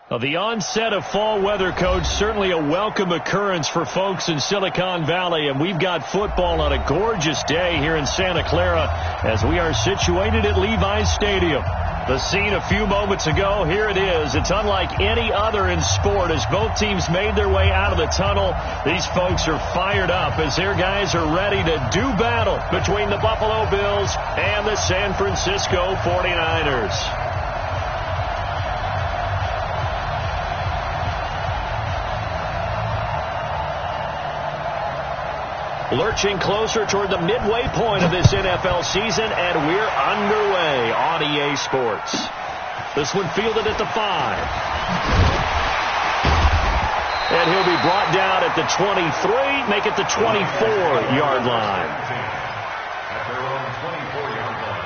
Well, the onset of fall weather, Coach, certainly a welcome occurrence for folks in Silicon Valley, and we've got football on a gorgeous day here in Santa Clara as we are situated at Levi's Stadium. The scene a few moments ago, here it is. It's unlike any other in sport as both teams made their way out of the tunnel. These folks are fired up as their guys are ready to do battle between the Buffalo Bills and the San Francisco 49ers. Lurching closer toward the midway point of this NFL season, and we're underway on EA Sports. This one fielded at the 5. And he'll be brought down at the 23, make it the 24-yard line. At their own 24-yard line.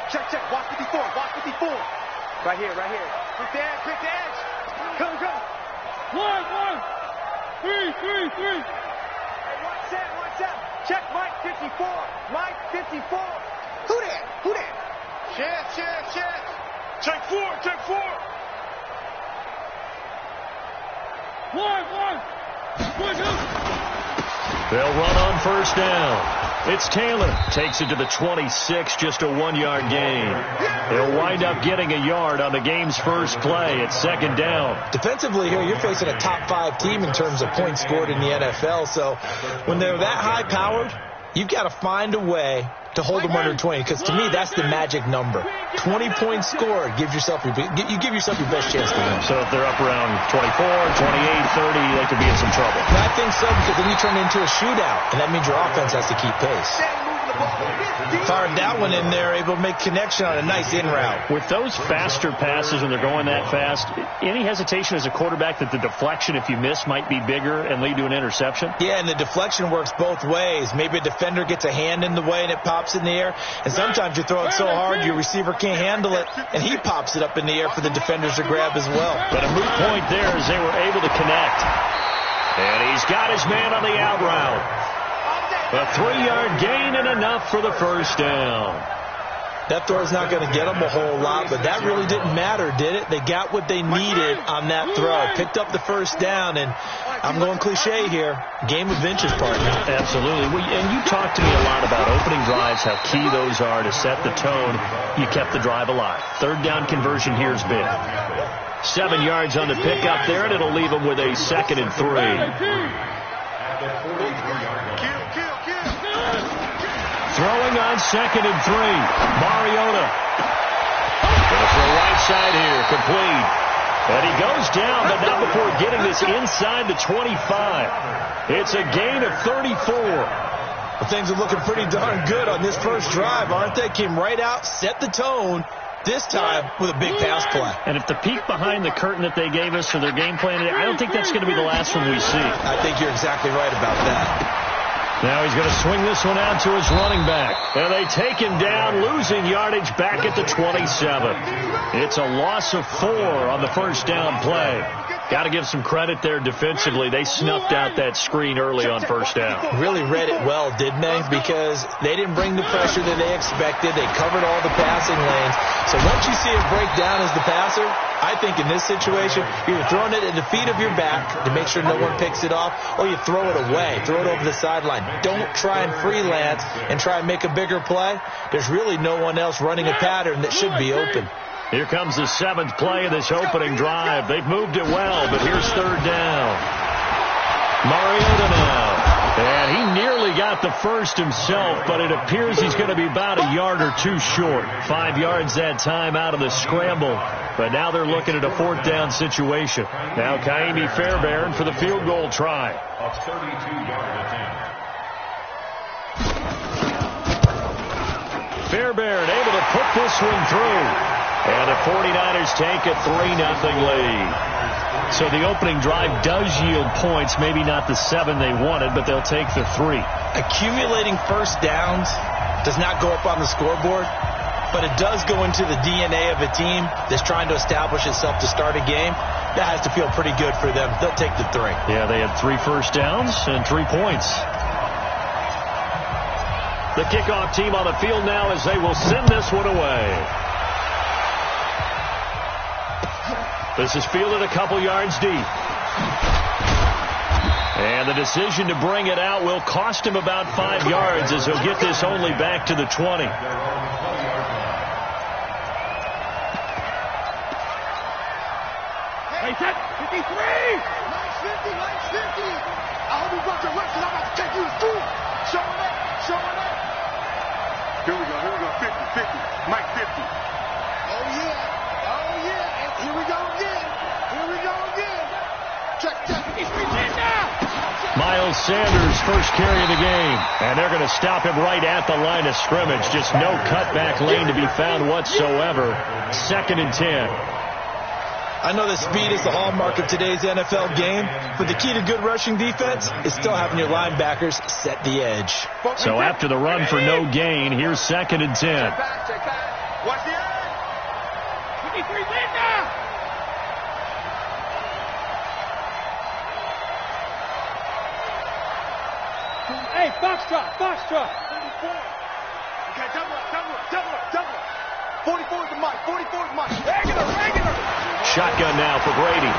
Check. Watch 54. Right here. Quick the edge. Come. 1, 3. Hey, watch that. Check Mike 54. Who that? Check. Check 4. 1. They'll run on first down. It's Taylor. Takes it to the 26, just a 1-yard gain. They'll wind up getting a yard on the game's first play. It's second down. Defensively here, you're facing a top 5 team in terms of points scored in the NFL. So when they're that high-powered, you've got to find a way to hold them under 20, because to me, that's the magic number. 20 points scored, you give yourself your best chance to win. So if they're up around 24, 28, 30, they could be in some trouble. And I think so, because then you turn it into a shootout, and that means your offense has to keep pace. Fired that one in there, able to make connection on a nice in route. With those faster passes when they're going that fast, any hesitation as a quarterback that the deflection, if you miss, might be bigger and lead to an interception? Yeah, and the deflection works both ways. Maybe a defender gets a hand in the way and it pops in the air, and sometimes you throw it so hard your receiver can't handle it, and he pops it up in the air for the defenders to grab as well. But a moot point there as they were able to connect. And he's got his man on the out route. A 3-yard gain and enough for the first down. That throw's not going to get them a whole lot, but that really didn't matter, did it? They got what they needed on that throw. Picked up the first down, and I'm going cliche here. Game of inches, partner. Absolutely. And you talked to me a lot about opening drives, how key those are to set the tone. You kept the drive alive. Third down conversion here is big. 7 yards on the pickup there, and it'll leave them with a 2nd and 3. Throwing on 2nd and 3. Mariota. Gonna throw right side here. Complete. And he goes down, but not before getting this inside the 25. It's a gain of 34. Well, things are looking pretty darn good on this first drive, aren't they? Came right out, set the tone, this time with a big pass play. And if the peek behind the curtain that they gave us for their game plan, I don't think that's going to be the last one we see. I think you're exactly right about that. Now he's going to swing this one out to his running back. And they take him down, losing yardage back at the 27. It's a loss of 4 on the first down play. Got to give some credit there defensively. They snuffed out that screen early on first down. Really read it well, didn't they? Because they didn't bring the pressure that they expected. They covered all the passing lanes. So once you see it break down as the passer, I think in this situation, you're throwing it at the feet of your back to make sure no one picks it off, or you throw it away, throw it over the sideline. Don't try and freelance and try and make a bigger play. There's really no one else running a pattern that should be open. Here comes the 7th play of this opening drive. They've moved it well, but here's third down. Mariota now. And he nearly got the first himself, but it appears he's going to be about a yard or 2 short. 5 yards that time out of the scramble. But now they're looking at a 4th down situation. Now Kaimi Fairbairn for the field goal try. A 32-yard attempt. Fairbairn able to put this one through. And the 49ers take a 3-0 lead. So the opening drive does yield points, maybe not the 7 they wanted, but they'll take the 3. Accumulating first downs does not go up on the scoreboard. but it does go into the DNA of a team that's trying to establish itself to start a game. That has to feel pretty good for them. They'll take the 3. Yeah, they had 3 first downs and 3 points. The kickoff team on the field now as they will send this one away. This is fielded a couple yards deep. And the decision to bring it out will cost him about 5 yards as he'll get this only back to the 20. Hey, set, 53! Nice 50, nice 50! I hope you brought your reps and I'm about to take you to school. Showing up, showing up. Here we go, 50, 50. Mike 50. Oh, yeah, and here we go again. Check, 53 now! Miles Sanders, first carry of the game. And they're going to stop him right at the line of scrimmage. Just no cutback lane to be found whatsoever. 2nd and 10. I know that speed is the hallmark of today's NFL game, but the key to good rushing defense is still having your linebackers set the edge. So after the run for no gain, here's 2nd and 10. Check back. Watch the edge. 53 win now! Hey, box drop. 44. Okay, double up. 44 is the mic. Regular. Shotgun now for Brady.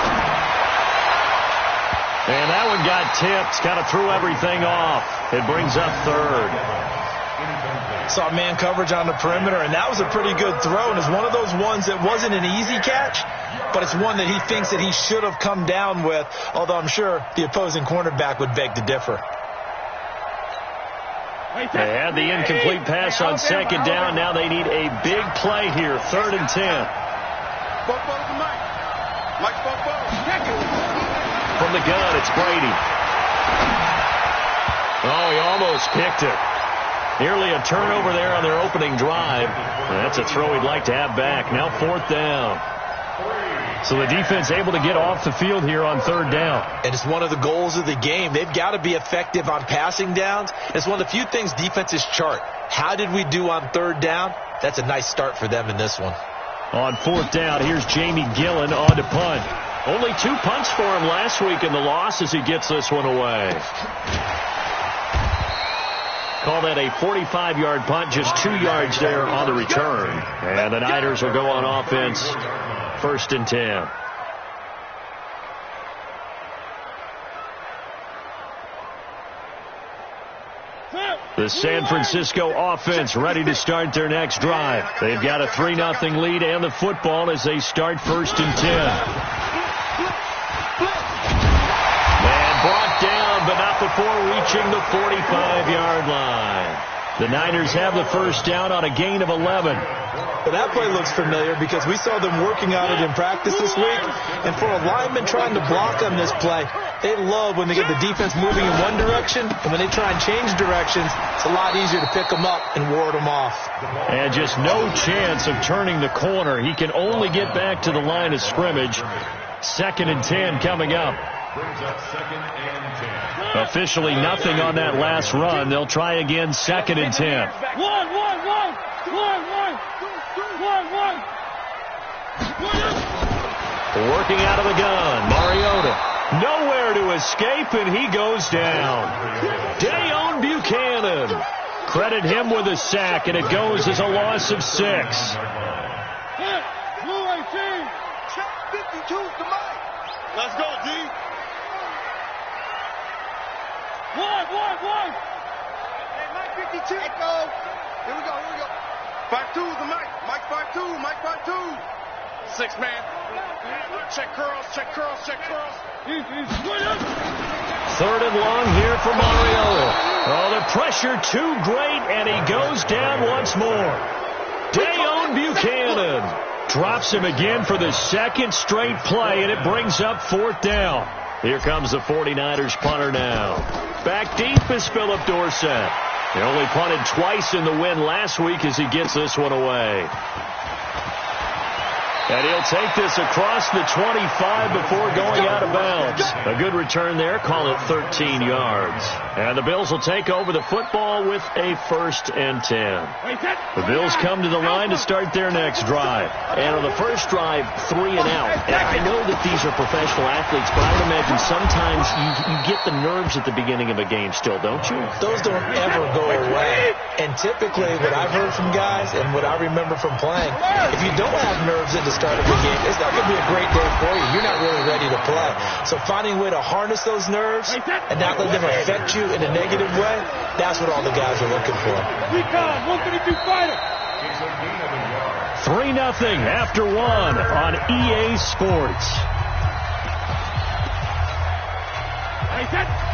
And that one got tipped. Kind of threw everything off. It brings up 3rd. Saw man coverage on the perimeter, and that was a pretty good throw. And it's one of those ones that wasn't an easy catch, but it's one that he thinks that he should have come down with, although I'm sure the opposing cornerback would beg to differ. They had the incomplete pass on 2nd down. Now they need a big play here. 3rd and 10. From the gun, it's Brady. Oh, he almost picked it. Nearly a turnover there on their opening drive. That's a throw he'd like to have back. Now 4th down. So the defense able to get off the field here on 3rd down. And it's one of the goals of the game. They've got to be effective on passing downs. It's one of the few things defenses chart. How did we do on 3rd down? That's a nice start for them in this one. On 4th down, here's Jamie Gillen on to punt. Only 2 punts for him last week in the loss as he gets this one away. Call that a 45-yard punt, just 2 yards there on the return. And the Niners will go on offense. 1st and 10. The San Francisco offense ready to start their next drive. They've got a 3-0 lead and the football as they start 1st and 10. And brought down, but not before reaching the 45-yard line. The Niners have the 1st down on a gain of 11. Well, that play looks familiar because we saw them working on it in practice this week. And for a lineman trying to block on this play, they love when they get the defense moving in one direction. And when they try and change directions, it's a lot easier to pick them up and ward them off. And just no chance of turning the corner. He can only get back to the line of scrimmage. 2nd and 10 coming up. Officially nothing on that last run. They'll try again 2nd and 10. Working out of the gun, Mariota. Nowhere to escape, and he goes down. Dayon Buchanan. Credit him with a sack, and it goes as a loss of 6. Let's go, D. One. Hey, Mike 52. Here we go. 5-2 is the Mike. Mike 5-2. 6 man. Check curls. 3rd and long here for Mariota. Oh, the pressure too great, and he goes down once more. Dayon Buchanan drops him again for the 2nd straight play, and it brings up 4th down. Here comes the 49ers punter now. Back deep is Philip Dorsett. He only punted twice in the win last week as he gets this one away. And he'll take this across the 25 before going out of bounds. A good return there. Call it 13 yards. And the Bills will take over the football with a 1st and 10. The Bills come to the line to start their next drive. And on the first drive, 3 and out. And I know that these are professional athletes, but I would imagine sometimes you get the nerves at the beginning of a game still, don't you? Those don't ever go away. And typically what I've heard from guys and what I remember from playing, if you don't have nerves at the start of the game, it's not going to be a great day for you. You're not really ready to play. So finding a way to harness those nerves and not let them affect you in a negative way, that's what all the guys are looking for. 3-0 after 1 on EA Sports.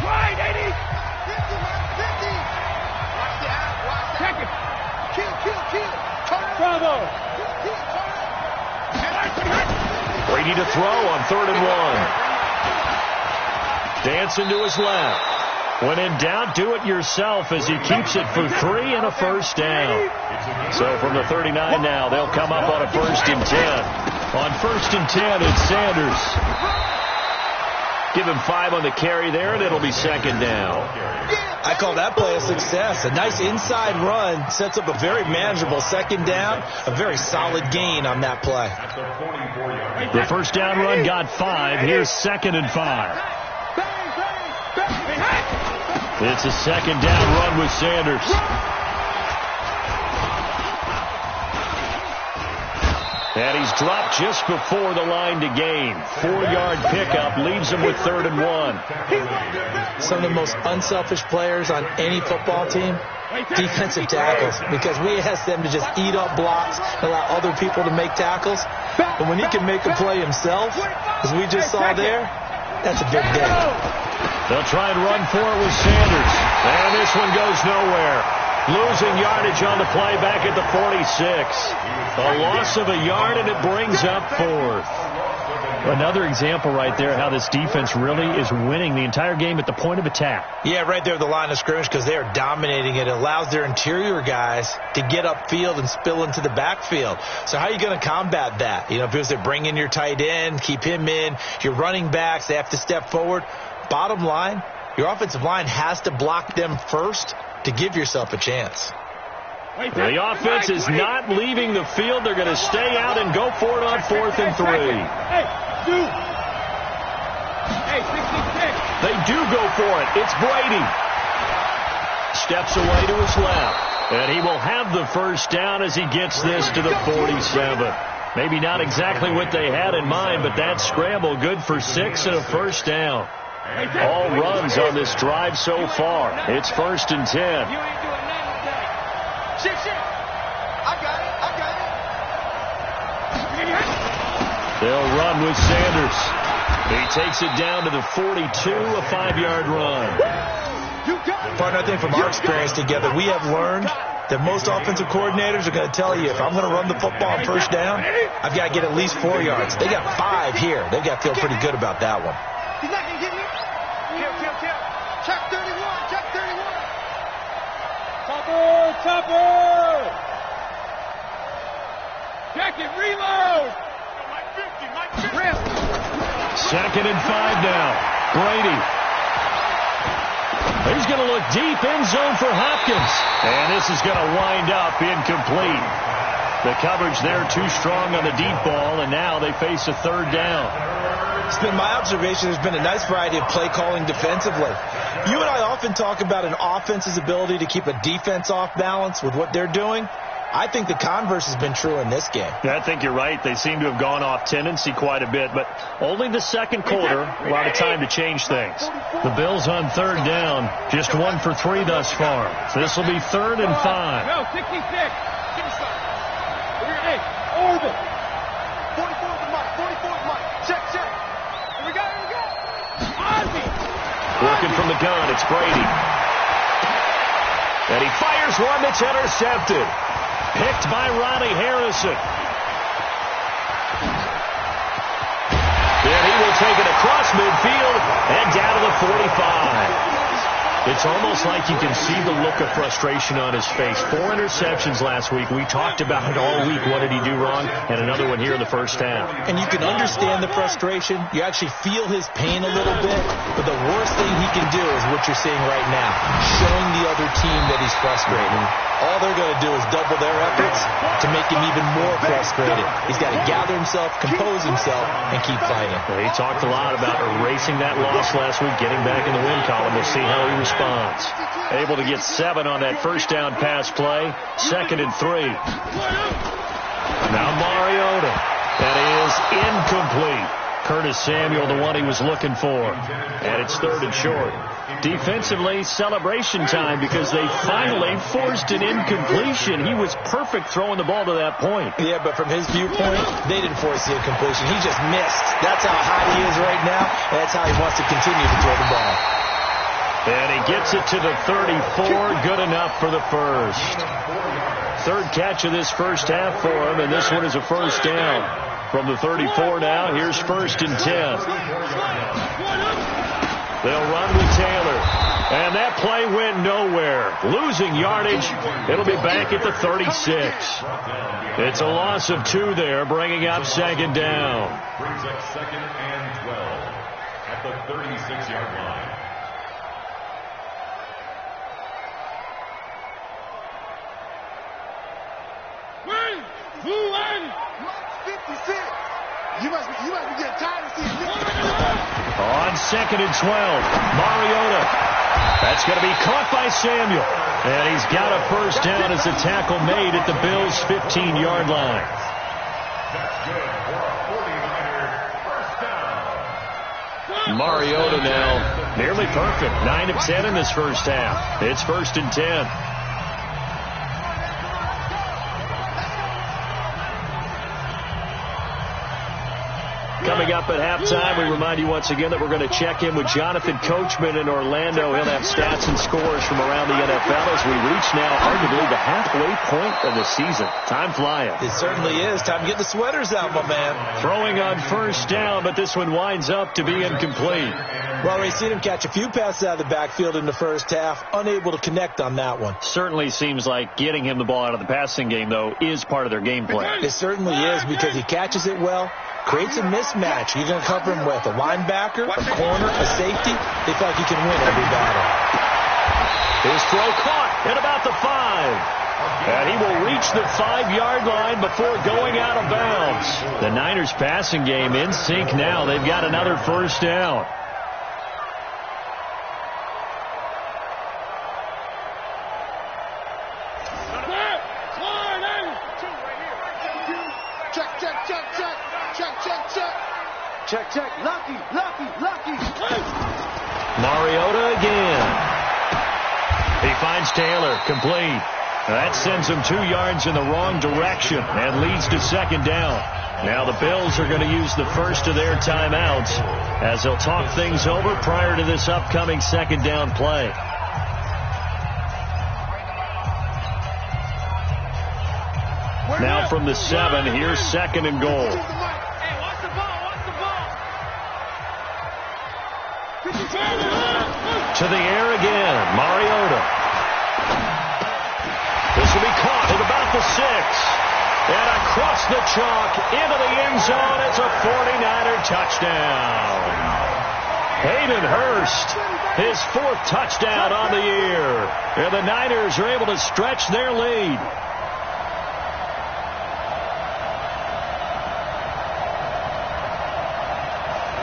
Right, 80. 50, 50. Watch the out. Watch the check it. Kill. Bravo. Brady to throw on 3rd and 1. Dancing to his left. When in doubt, do it yourself as he keeps it for 3 and a 1st down. So from the 39 now, they'll come up on a 1st and 10. On 1st and 10, it's Sanders. Give him 5 on the carry there, and it'll be 2nd down. I call that play a success. A nice inside run sets up a very manageable 2nd down, a very solid gain on that play. The 1st down run got 5. Here's 2nd and 5. It's a 2nd down run with Sanders. And he's dropped just before the line to gain. 4-yard pickup leaves him with 3rd and 1. Some of the most unselfish players on any football team, defensive tackles, because we ask them to just eat up blocks and allow other people to make tackles. But when he can make a play himself, as we just saw there, that's a big day. They'll try and run for it with Sanders. And this one goes nowhere. Losing yardage on the play back at the 46. A loss of a yard, and it brings up 4th. Another example right there how this defense really is winning the entire game at the point of attack. Yeah, right there at the line of scrimmage, because they are dominating it. It allows their interior guys to get upfield and spill into the backfield. So how are you going to combat that? You know, because they bring in your tight end, keep him in, your running backs, they have to step forward. Bottom line, your offensive line has to block them first to give yourself a chance. The offense is not leaving the field. They're going to stay out and go for it on 4th and 3. They do go for it. It's Brady. Steps away to his left. And he will have the 1st down as he gets this to the 47. Maybe not exactly what they had in mind, but that scramble good for 6 and a 1st down. All runs on this drive so far. It's 1st and 10. Shit. I got it. They'll run with Sanders. He takes it down to the 42, a 5-yard run. Partner, I think from our experience together, we have learned that most offensive coordinators are going to tell you, if I'm going to run the football on 1st down, I've got to get at least 4 yards. They got 5 here. They've got to feel pretty good about that one. He's not going to get me. Kill. Check 31. Chopper. Check it, reload. Mike 50. 2nd and 5 now. Brady. He's going to look deep end zone for Hopkins. And this is going to wind up incomplete. The coverage there too strong on the deep ball, and now they face a 3rd down. It's been my observation there's been a nice variety of play calling defensively. You and I often talk about an offense's ability to keep a defense off balance with what they're doing. I think the converse has been true in this game. Yeah, I think you're right. They seem to have gone off tendency quite a bit, but only the 2nd quarter, a lot of time to change things. The Bills on 3rd down, just 1 for 3 thus far. So this will be 3rd and 5. No, 66. Hey, orbit. 44 the mark. Check. Here we go. Ozzy. Working from the gun, it's Brady. And he fires one that's intercepted. Picked by Ronnie Harrison. Then he will take it across midfield and down to the 45. It's almost like you can see the look of frustration on his face. 4 interceptions last week. We talked about it all week. What did he do wrong? And another one here in the first half. And you can understand the frustration. You actually feel his pain a little bit. But the worst thing he can do is what you're seeing right now, showing the other team that he's frustrated. All they're going to do is double their efforts to make him even more frustrated. He's got to gather himself, compose himself, and keep fighting. Well, he talked a lot about erasing that loss last week, getting back in the win column. We'll see how he responds. Able to get 7 on that first down pass play. 2nd and 3. Now Mariota. That is incomplete. Curtis Samuel, the one he was looking for. And it's 3rd and short. Defensively, celebration time because they finally forced an incompletion. He was perfect throwing the ball to that point. Yeah, but from his viewpoint, they didn't force the incompletion. He just missed. That's how hot he is right now, and that's how he wants to continue to throw the ball. And he gets it to the 34. Good enough for the first. 3rd catch of this first half for him, and this one is a first down. From the 34 now, here's 1st and 10. They'll run with Taylor. And that play went nowhere. Losing yardage. It'll be back at the 36. It's a loss of 2 there, bringing up 2nd down. Brings up 2nd and 12 at the 36-yard line. You must be getting tired of seeing me. On 2nd and 12, Mariota. That's going to be caught by Samuel. And he's got a first down as a tackle made at the Bills' 15-yard line. That's good for a 49er first down. Mariota now nearly perfect. 9 of 10 in this first half. It's 1st and 10. Coming up at halftime, we remind you once again that we're going to check in with Jonathan Coachman in Orlando. He'll have stats and scores from around the NFL as we reach now arguably the halfway point of the season. Time flying. It certainly is. Time to get the sweaters out, my man. Throwing on first down, but this one winds up to be incomplete. Well, we've seen him catch a few passes out of the backfield in the first half, unable to connect on that one. Certainly seems like getting him the ball out of the passing game, though, is part of their game plan. It certainly is because he catches it well, creates a mismatch. You're going to cover him with a linebacker, a corner, a safety. They feel like he can win every battle. His throw caught at about the 5. And he will reach the 5-yard line before going out of bounds. The Niners passing game in sync now. They've got another first down. Check. Lucky. Mariota again. He finds Taylor, complete. That sends him 2 yards in the wrong direction and leads to 2nd down. Now the Bills are going to use the first of their timeouts as they'll talk things over prior to this upcoming 2nd down play. Now from the 7, here's 2nd and goal. To the air again, Mariota. This will be caught at about the 6. And across the chalk into the end zone. It's a 49er touchdown. Hayden Hurst, his 4th touchdown on the year. And the Niners are able to stretch their lead.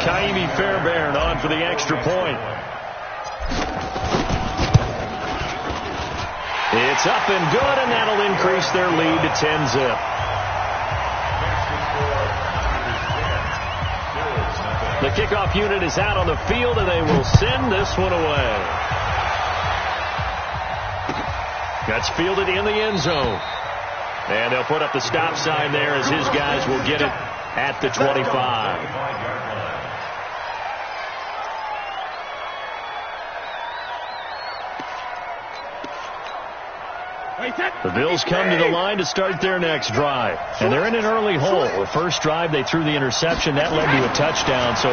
Kaimi Fairbairn on for the extra point. It's up and good, and that'll increase their lead to 10-zip. The kickoff unit is out on the field, and they will send this one away. That's fielded in the end zone. And they'll put up the stop sign there as his guys will get it at the 25. The Bills come to the line to start their next drive. And they're in an early hole. The first drive, they threw the interception. That led to a touchdown. So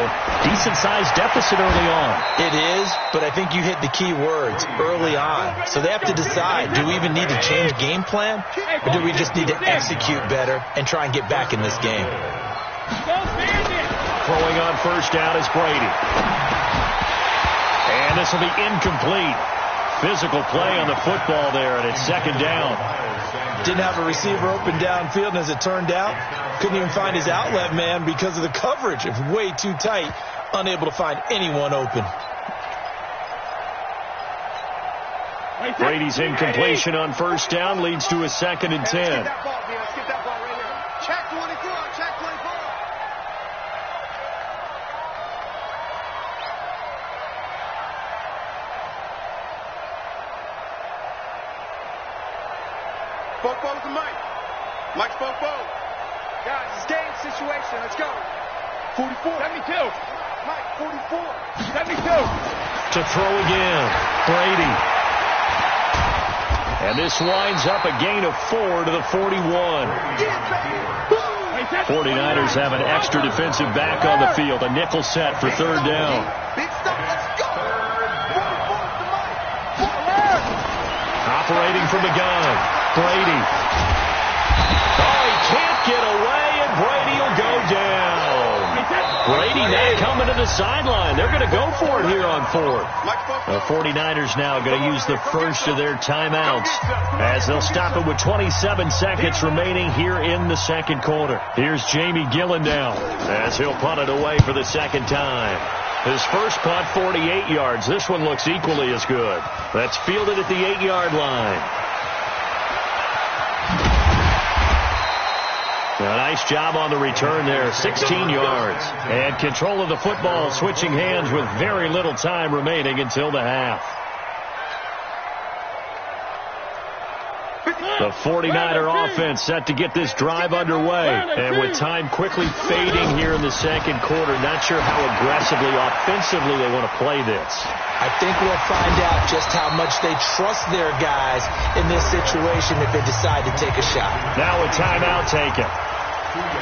decent-sized deficit early on. It is, but I think you hit the key words, early on. So they have to decide, do we even need to change game plan? Or do we just need to execute better and try and get back in this game? Throwing on first down is Brady. And this will be incomplete. Physical play on the football there, and it's second down. Didn't have a receiver open downfield, and as it turned out, couldn't even find his outlet man because of the coverage. It was way too tight, unable to find anyone open. Brady's incompletion on first down leads to a 2nd and 10. Check 24, check 24. Football to Mike. Mike's football. Guys, it's game situation. Let's go. 44. 72. Mike, 44. 72. To throw again. Brady. And this winds up a gain of 4 to the 41. 49ers have an extra defensive back on the field. A nickel set for third down. Big stuff. Let's go. 44 to Mike. Operating from the gun. Brady. Oh, he can't get away, and Brady will go down. Brady now coming to the sideline. They're going to go for it here on 4th. The 49ers now going to use the first of their timeouts as they'll stop it with 27 seconds remaining here in the second quarter. Here's Jamie Gillen now as he'll punt it away for the second time. His first punt, 48 yards. This one looks equally as good. That's fielded at the 8-yard line. A nice job on the return there, 16 yards. And control of the football, switching hands with very little time remaining until the half. The 49er offense set to get this drive underway. And with time quickly fading here in the second quarter, not sure how aggressively, offensively they want to play this. I think we'll find out just how much they trust their guys in this situation if they decide to take a shot. Now a timeout taken.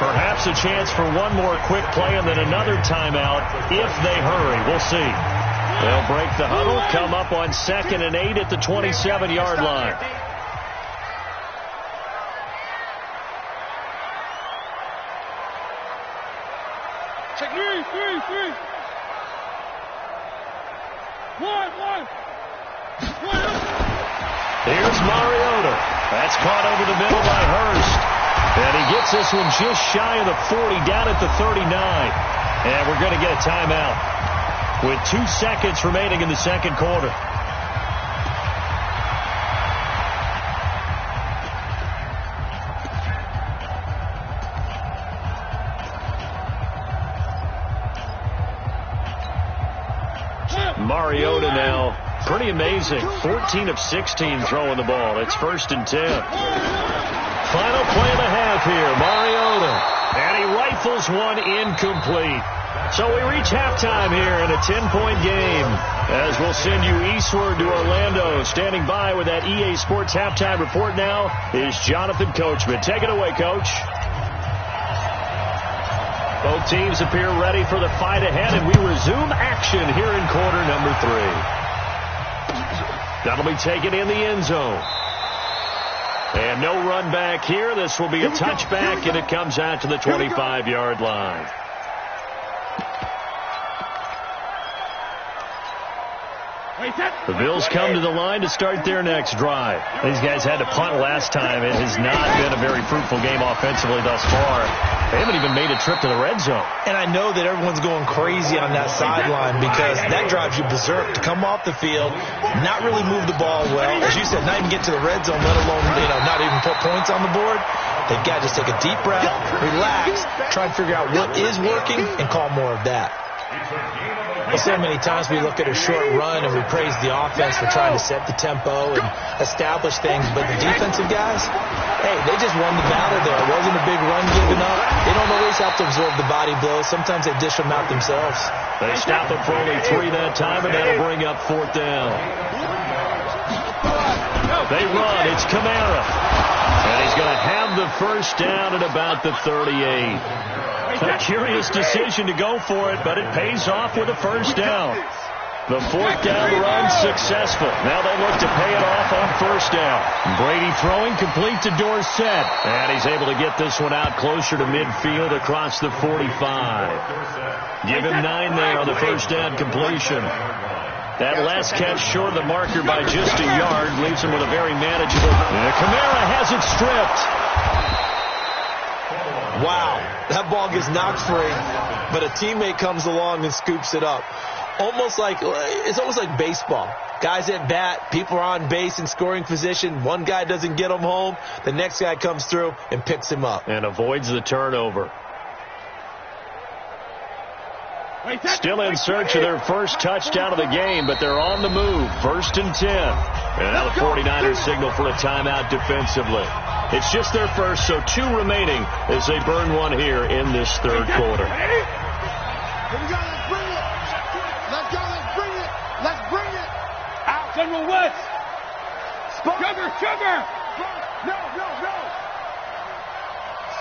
Perhaps a chance for one more quick play and then another timeout if they hurry. We'll see. They'll break the huddle, come up on 2nd and 8 at the 27-yard line. Check 3. 1. Here's Mariota. That's caught over the middle by Hurst. And he gets this one just shy of the 40, down at the 39. And we're going to get a timeout with 2 seconds remaining in the second quarter. Mariota now, pretty amazing. 14 of 16 throwing the ball. It's 1st and 10. Final play of the half here, Mariota. And he rifles one incomplete. So we reach halftime here in a 10-point game. As we'll send you eastward to Orlando. Standing by with that EA Sports halftime report now is Jonathan Coachman. Take it away, Coach. Both teams appear ready for the fight ahead, and we resume action here in quarter number 3. That'll be taken in the end zone. And no run back here. This will be a touchback, and it comes out to the 25-yard line. The Bills come to the line to start their next drive. These guys had to punt last time. It has not been a very fruitful game offensively thus far. They haven't even made a trip to the red zone. And I know that everyone's going crazy on that sideline because that drives you berserk to come off the field, not really move the ball well. As you said, not even get to the red zone, let alone, not even put points on the board. They've got to just take a deep breath, relax, try and figure out what is working, and call more of that. So many times we look at a short run and we praise the offense for trying to set the tempo and establish things, but the defensive guys, hey, they just won the battle there. It wasn't a big run given up. They don't always have to absorb the body blows. Sometimes they dish them out themselves. They stop it for only 3 that time, and that'll bring up 4th down. They run. It's Kamara. And he's going to have the first down at about the 38. A curious decision to go for it, but it pays off with a first down. The fourth down run successful. Now they look to pay it off on first down. Brady throwing complete to Dorsett. And he's able to get this one out closer to midfield across the 45. Give him 9 there on the first down completion. That last catch short of the marker by just a yard leaves him with a very manageable. Kamara has it stripped. Wow, that ball gets knocked free, but a teammate comes along and scoops it up. It's almost like baseball. Guys at bat, people are on base in scoring position. One guy doesn't get him home. The next guy comes through and picks him up. And avoids the turnover. Still in search of their first touchdown of the game, but they're on the move. 1st and 10. And now the 49ers signal for a timeout defensively. It's just their first, so 2 remaining as they burn one here in this third quarter. Here we go, let's bring it. Let's go, let's bring it. Let's bring it. Out. General West. Sugar. No.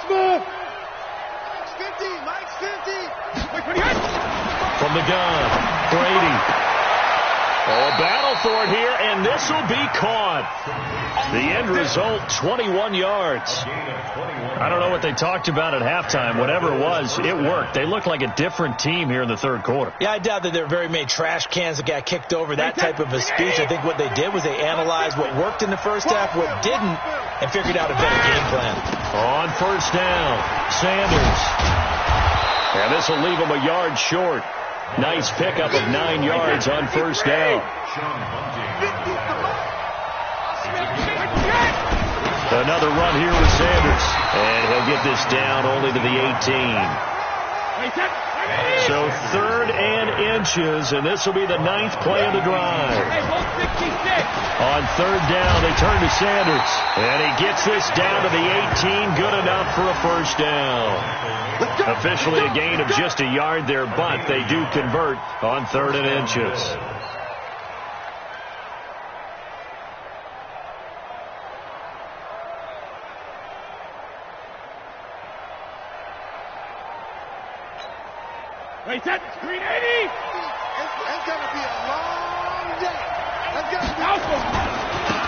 Smooth. Mike's 50. From the gun, Brady. A battle for it here, and this will be caught. The end result, 21 yards. I don't know what they talked about at halftime. Whatever it was, it worked. They look like a different team here in the third quarter. Yeah, I doubt that there were very many trash cans that got kicked over, that type of a speech. I think what they did was they analyzed what worked in the first half, what didn't, and figured out a better game plan. On first down, Sanders. And this will leave him a yard short. Nice pickup of 9 yards on first down. Another run here with Sanders. And he'll get this down only to the 18. So 3rd and inches, and this will be the 9th play of the drive. On 3rd down, they turn to Sanders. And he gets this down to the 18, good enough for a first down. Officially a gain of just a yard there, but they do convert on 3rd and inches. Wait, that's 380. It's going to be a long day. Let's go.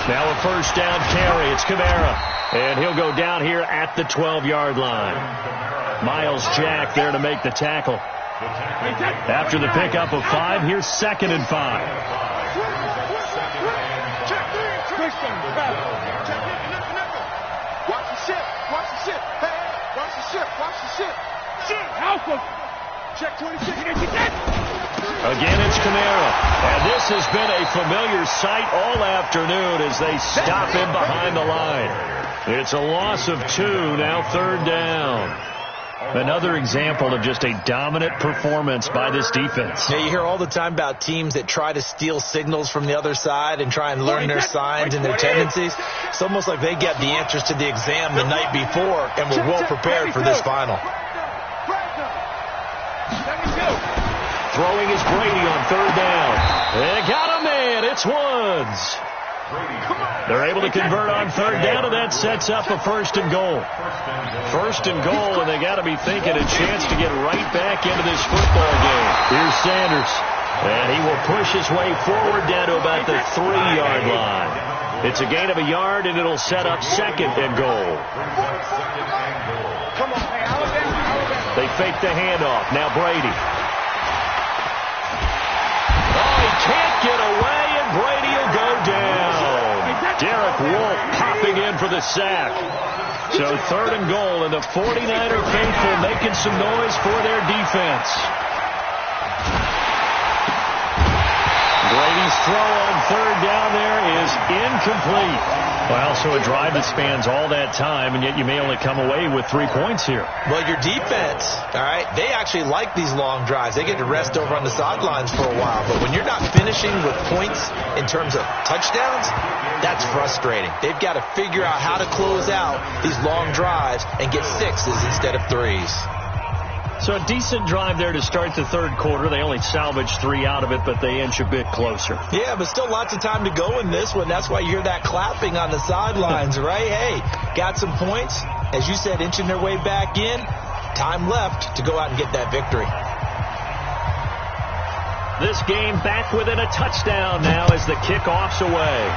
Now a first down carry. It's Kamara. And he'll go down here at the 12-yard line. Miles Jack there to make the tackle. After the pickup of 5, here's 2nd and 5. Watch the ship. Hey, watch the ship. Help him. Check 26. Again, it's Kamara. And this has been a familiar sight all afternoon as they stop him behind the line. It's a loss of 2, now 3rd down. Another example of just a dominant performance by this defense. Yeah, you hear all the time about teams that try to steal signals from the other side and try and learn their signs and their tendencies. It's almost like they get the answers to the exam the night before and were well prepared for this final. Throwing is Brady on 3rd down. They got a man. It's Woods. They're able to convert on 3rd down, and that sets up a 1st and goal. 1st and goal, and they got to be thinking a chance to get right back into this football game. Here's Sanders, and he will push his way forward down to about the 3-yard line. It's a gain of a yard, and it'll set up 2nd and goal. They fake the handoff. Now Brady. Oh, he can't get away, and Brady will go down. Derek Wolfe popping in for the sack. So 3rd and goal, and the 49er faithful making some noise for their defense. Brady's throw on 3rd down there is incomplete. Well, so a drive that spans all that time, and yet you may only come away with 3 points here. Well, your defense, all right, they actually like these long drives. They get to rest over on the sidelines for a while. But when you're not finishing with points in terms of touchdowns, that's frustrating. They've got to figure out how to close out these long drives and get 6s instead of 3s. So a decent drive there to start the third quarter. They only salvaged 3 out of it, but they inch a bit closer. Yeah, but still lots of time to go in this one. That's why you hear that clapping on the sidelines, right? Hey, got some points. As you said, inching their way back in. Time left to go out and get that victory. This game back within a touchdown now as the kickoff's away.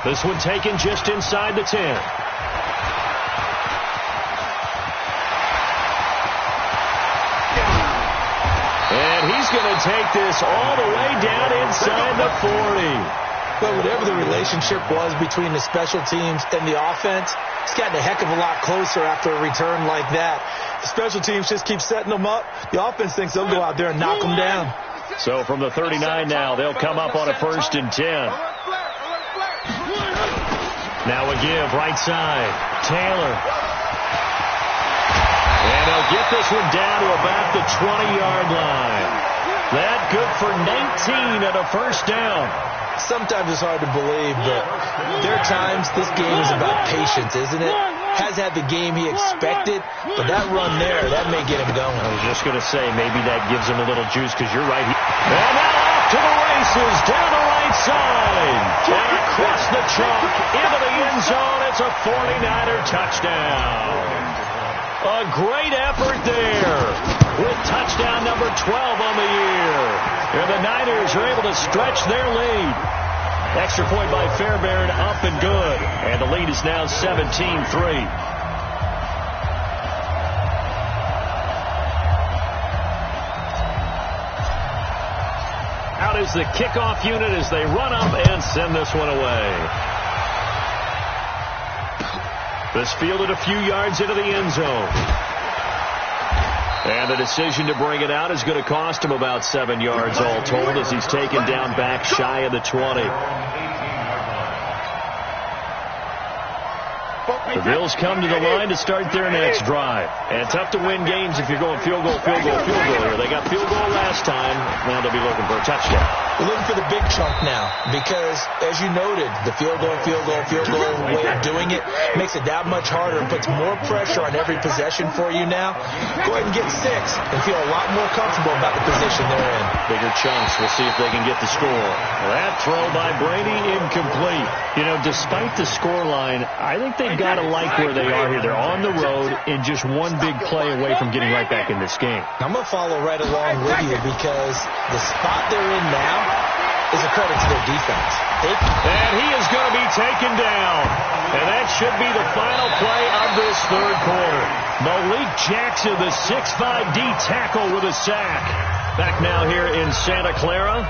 This one taken just inside the 10. And he's going to take this all the way down inside the 40. But whatever the relationship was between the special teams and the offense, it's gotten a heck of a lot closer after a return like that. The special teams just keep setting them up. The offense thinks they'll go out there and knock them down. So from the 39 now, they'll come up on a 1st and 10. Now a give, right side. Taylor. And they'll get this one down to about the 20-yard line. That good for 19 at a 1st down. Sometimes it's hard to believe, but there are times this game is about patience, isn't it? Has had the game he expected, but that run there, that may get him going. I was just going to say, maybe that gives him a little juice, because you're right. And now off to the races, down the right side, and across the chalk, into the end zone. It's a 49er touchdown. A great effort there, with touchdown number 12 on the year. And the Niners are able to stretch their lead. Extra point by Fairbairn, up and good. And the lead is now 17-3. Out is the kickoff unit as they run up and send this one away. This fielded a few yards into the end zone. And the decision to bring it out is going to cost him about 7 yards all told as he's taken down back shy of the 20. The Bills come to the line to start their next drive. And tough to win games if you're going field goal, field goal, field goal here. They got field goal last time. Now they'll be looking for a touchdown. We're looking for the big chunk now because, as you noted, the field goal way of doing it makes it that much harder and puts more pressure on every possession for you now. Go ahead and get 6 and feel a lot more comfortable about the position they're in. Bigger chunks. We'll see if they can get the score. That throw by Brady incomplete. You know, despite the scoreline, I think they've got to like where they are here. They're on the road and just one big play away from getting right back in this game. I'm going to follow right along with you because the spot they're in now is a credit to their defense. And he is going to be taken down. And that should be the final play of this third quarter. Malik Jackson, the 6'5" D tackle with a sack. Back now here in Santa Clara.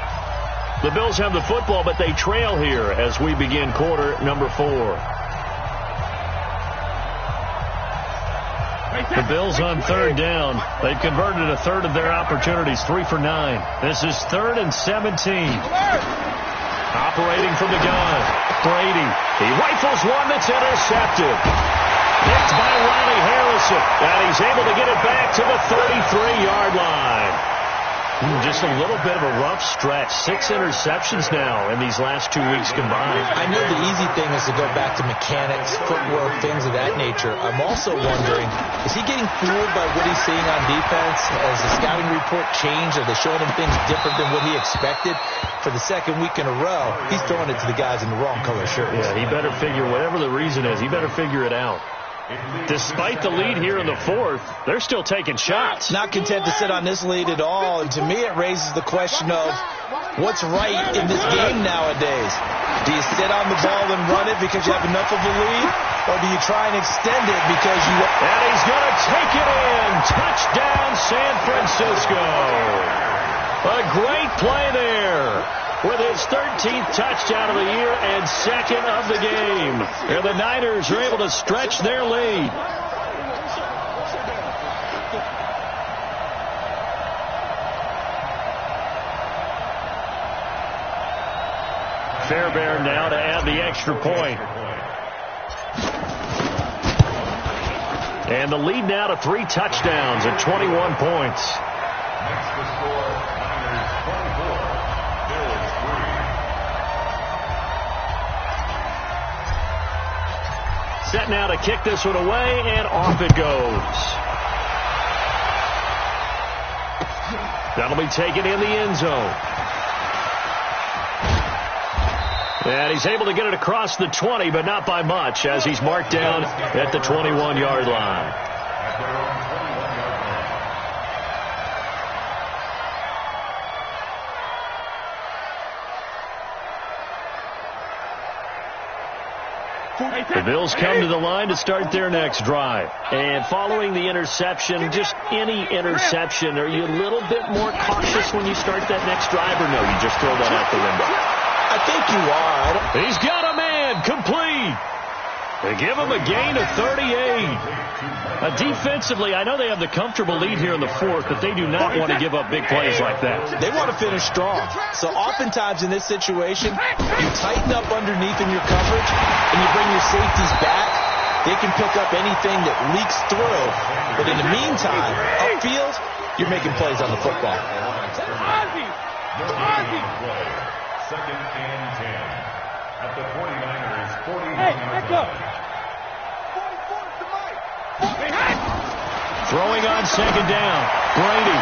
The Bills have the football, but they trail here as we begin quarter number 4. The Bills on 3rd down. They've converted a third of their opportunities, 3 for 9. This is 3rd and 17. Operating from the gun, Brady. He rifles one that's intercepted. Picked by Riley Harrison. And he's able to get it back to the 33-yard line. Just a little bit of a rough stretch. 6 interceptions now in these last 2 weeks combined. I know the easy thing is to go back to mechanics, footwork, things of that nature. I'm also wondering, is he getting fooled by what he's seeing on defense? Has the scouting report changed? Are they showing him things different than what he expected? For the 2nd week in a row, he's throwing it to the guys in the wrong color shirts. Yeah, he better figure, whatever the reason is, he better figure it out. Despite the lead here in the 4th, they're still taking shots. Not content to sit on this lead at all. And to me, it raises the question of what's right in this game nowadays. Do you sit on the ball and run it because you have enough of a lead? Or do you try and extend it because you... And he's going to take it in. Touchdown, San Francisco. A great play there. With his 13th touchdown of the year and 2nd of the game. And the Niners are able to stretch their lead. Fairbairn now to add the extra point. And the lead now to 3 touchdowns and 21 points. Next to score, Niners 24. set now to kick this one away, and off it goes. That'll be taken in the end zone. And he's able to get it across the 20, but not by much, as he's marked down at the 21-yard line. The Bills come to the line to start their next drive. And following the interception, just any interception, are you a little bit more cautious when you start that next drive, or no, you just throw that out the window? I think you are. He's got a man complete. They give him a gain of 38. Defensively, I know they have the comfortable lead here in the fourth, but they do not want to give up big plays like that. They want to finish strong. So oftentimes in this situation, you tighten up underneath in your coverage, and you bring your safeties back. They can pick up anything that leaks through. But in the meantime, upfield, you're making plays on the football. Second and 10. At the 49ers, 40. Hey, back up. Throwing on second down, Brady.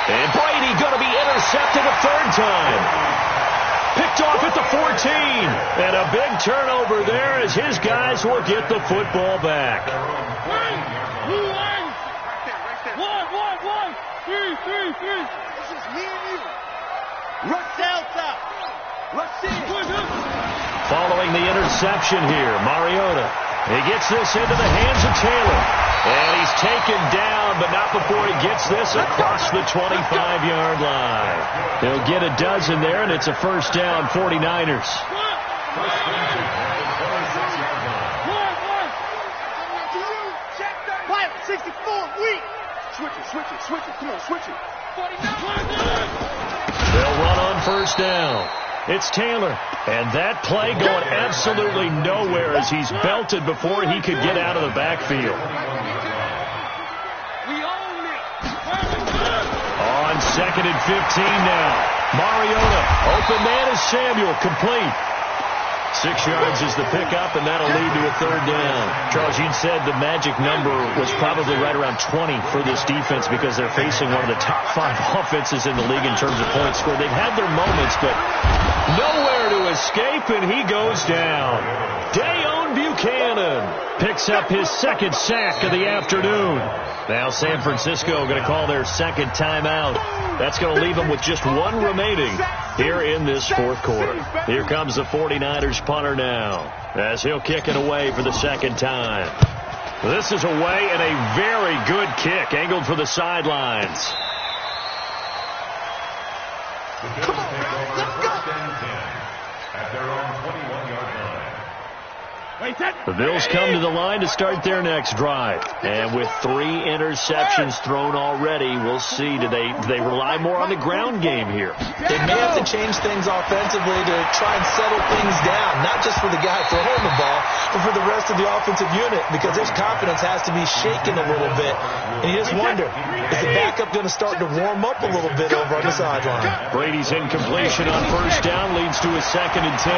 And Brady going to be intercepted a third time. Picked off at the 14. And a big turnover there as his guys will get the football back. One. Three. This is me and you. Rush outside. Rush in. Following the interception here, Mariota. He gets this into the hands of Taylor. And he's taken down, but not before he gets this across the 25-yard line. He'll get a dozen there, and it's a first down, 49ers. Quiet, 64, weak. Switch it. Come on, switch it. They'll run on first down. It's Taylor. And that play going absolutely nowhere as he's belted before he could get out of the backfield. On second and 15 now. Mariota. Open man is Samuel. Complete. 6 yards is the pickup, and that'll lead to a third down. Charles, you'd said the magic number was probably right around 20 for this defense because they're facing one of the top 5 offenses in the league in terms of points scored. They've had their moments, but nowhere to escape, and he goes down. Dayon Buchanan picks up his second sack of the afternoon. Now San Francisco going to call their second timeout. That's going to leave them with just one remaining here in this fourth quarter. Here comes the 49ers punter now as he'll kick it away for the second time. This is away and a very good kick angled for the sidelines. Come on, guys, let's go. At their own 21-yard line. The Bills come to the line to start their next drive. And with 3 interceptions thrown already, we'll see. Do they rely more on the ground game here? They may have to change things offensively to try and settle things down, not just for the guy throwing the ball, but for the rest of the offensive unit, because his confidence has to be shaken a little bit. And you just wonder, is the backup going to start to warm up a little bit over on the sideline? Brady's incompletion on first down leads to a second and 10.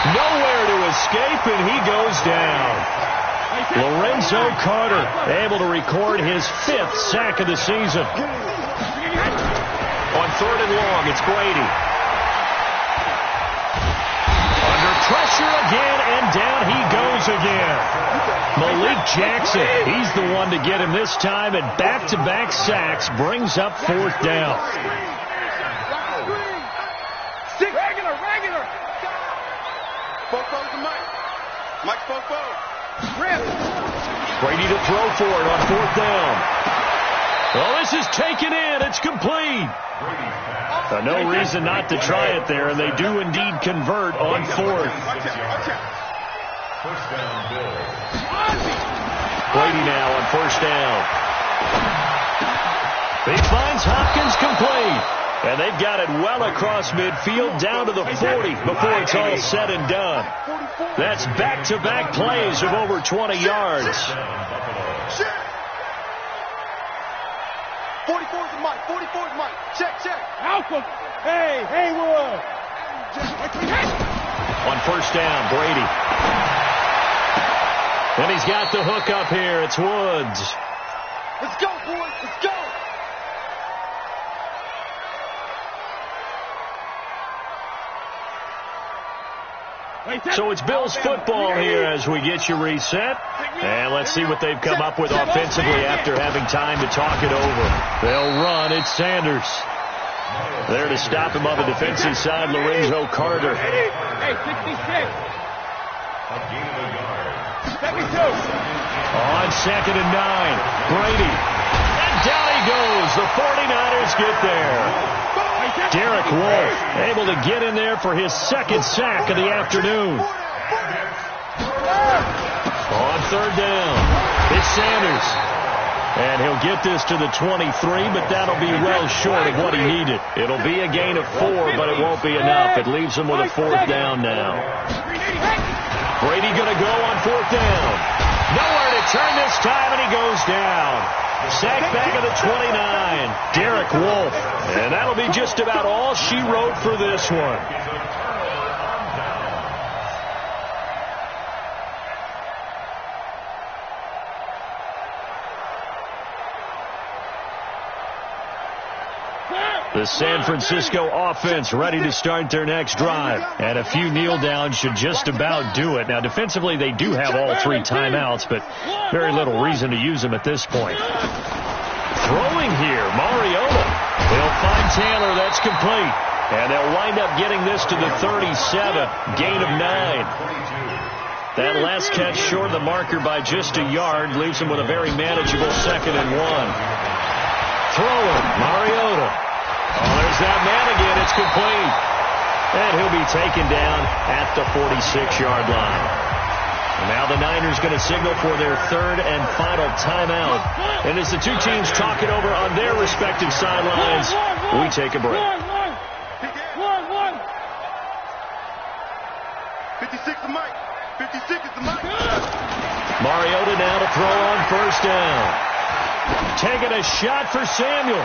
Nowhere to escape, and he goes down. Lorenzo Carter able to record his 5th sack of the season. On third and long, it's Brady. Under pressure again, and down he goes again. Malik Jackson, he's the one to get him this time, and back-to-back sacks brings up fourth down. Mike Popo. Brady to throw for it on fourth down. Well, this is taken in. It's complete. No reason not to try it there, and they do indeed convert on fourth. First down, Bills. Brady now on first down. He finds Hopkins complete. And they've got it well across midfield down to the 40 before it's all said and done. That's back-to-back plays of over 20 yards. 44's Mike. 44's Mike. Check. Malcolm. Hey, Haywood. On first down, Brady. And he's got the hook up here. It's Woods. Let's go, boys. Let's go. So it's Bills football here as we get you reset. And let's see what they've come up with offensively after having time to talk it over. They'll run. It's Sanders. There to stop him on the defensive side, Lorenzo Carter. Hey, 66. On 2nd and 9, Brady. And down he goes. The 49ers get there. Derek Wolfe able to get in there for his second sack of the afternoon. On 3rd down, it's Sanders. And he'll get this to the 23, but that'll be well short of what he needed. It'll be a gain of 4, but it won't be enough. It leaves him with a 4th down now. Brady going to go on 4th down. Nowhere to turn this time, and he goes down. Sack back of the 29, Derek Wolfe. And that'll be just about all she wrote for this one. The San Francisco offense ready to start their next drive. And a few kneel downs should just about do it. Now, defensively, they do have all 3 timeouts, but very little reason to use them at this point. Throwing here, Mariota. They'll find Taylor. That's complete. And they'll wind up getting this to the 37. Gain of 9. That last catch short of the marker by just a yard leaves them with a very manageable 2nd and 1. Throwing, Mariota. Oh, there's that man again. It's complete. And he'll be taken down at the 46-yard line. And now the Niners going to signal for their 3rd and final timeout. And as the two teams talk it over on their respective sidelines, we take a break. 56 to Mike. 56 is the Mike. Mariota now to throw on 1st down. Taking a shot for Samuel.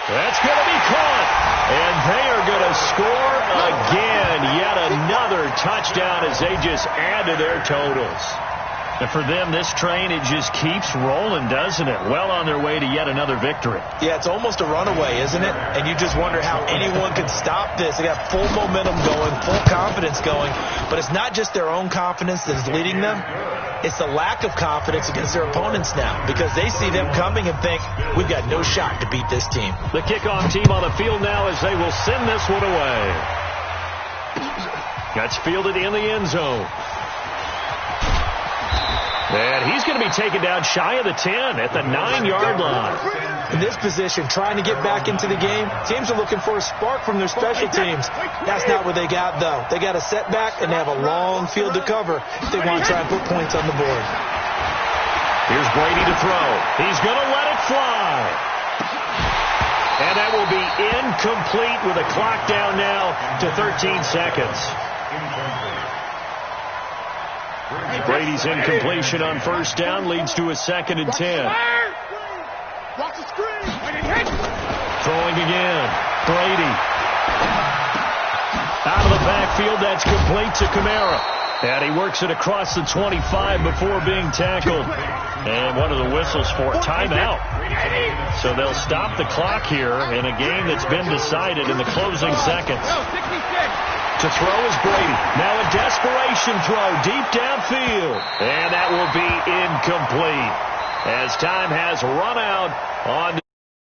That's going to be caught. And they are going to score again. Yet another touchdown as they just add to their totals. And for them, this train, it just keeps rolling, doesn't it? Well on their way to yet another victory. Yeah, it's almost a runaway, isn't it? And you just wonder how anyone could stop this. They got full momentum going, full confidence going. But it's not just their own confidence that is leading them. It's the lack of confidence against their opponents now, because they see them coming and think, we've got no shot to beat this team. The kickoff team on the field now as they will send this one away. That's fielded in the end zone. And he's going to be taken down shy of the 10 at the 9-yard line. In this position, trying to get back into the game, teams are looking for a spark from their special teams. That's not what they got, though. They got a setback, and they have a long field to cover if they want to try and put points on the board. Here's Brady to throw. He's going to let it fly. And that will be incomplete with a clock down now to 13 seconds. Brady's incompletion on 1st down leads to a 2nd and 10. Watch the screen. Throwing again. Brady. Out of the backfield, that's complete to Kamara. And he works it across the 25 before being tackled. And one of the whistles for a timeout. So they'll stop the clock here in a game that's been decided in the closing seconds. To throw is Brady. Now a desperation throw deep downfield. And that will be incomplete as time has run out on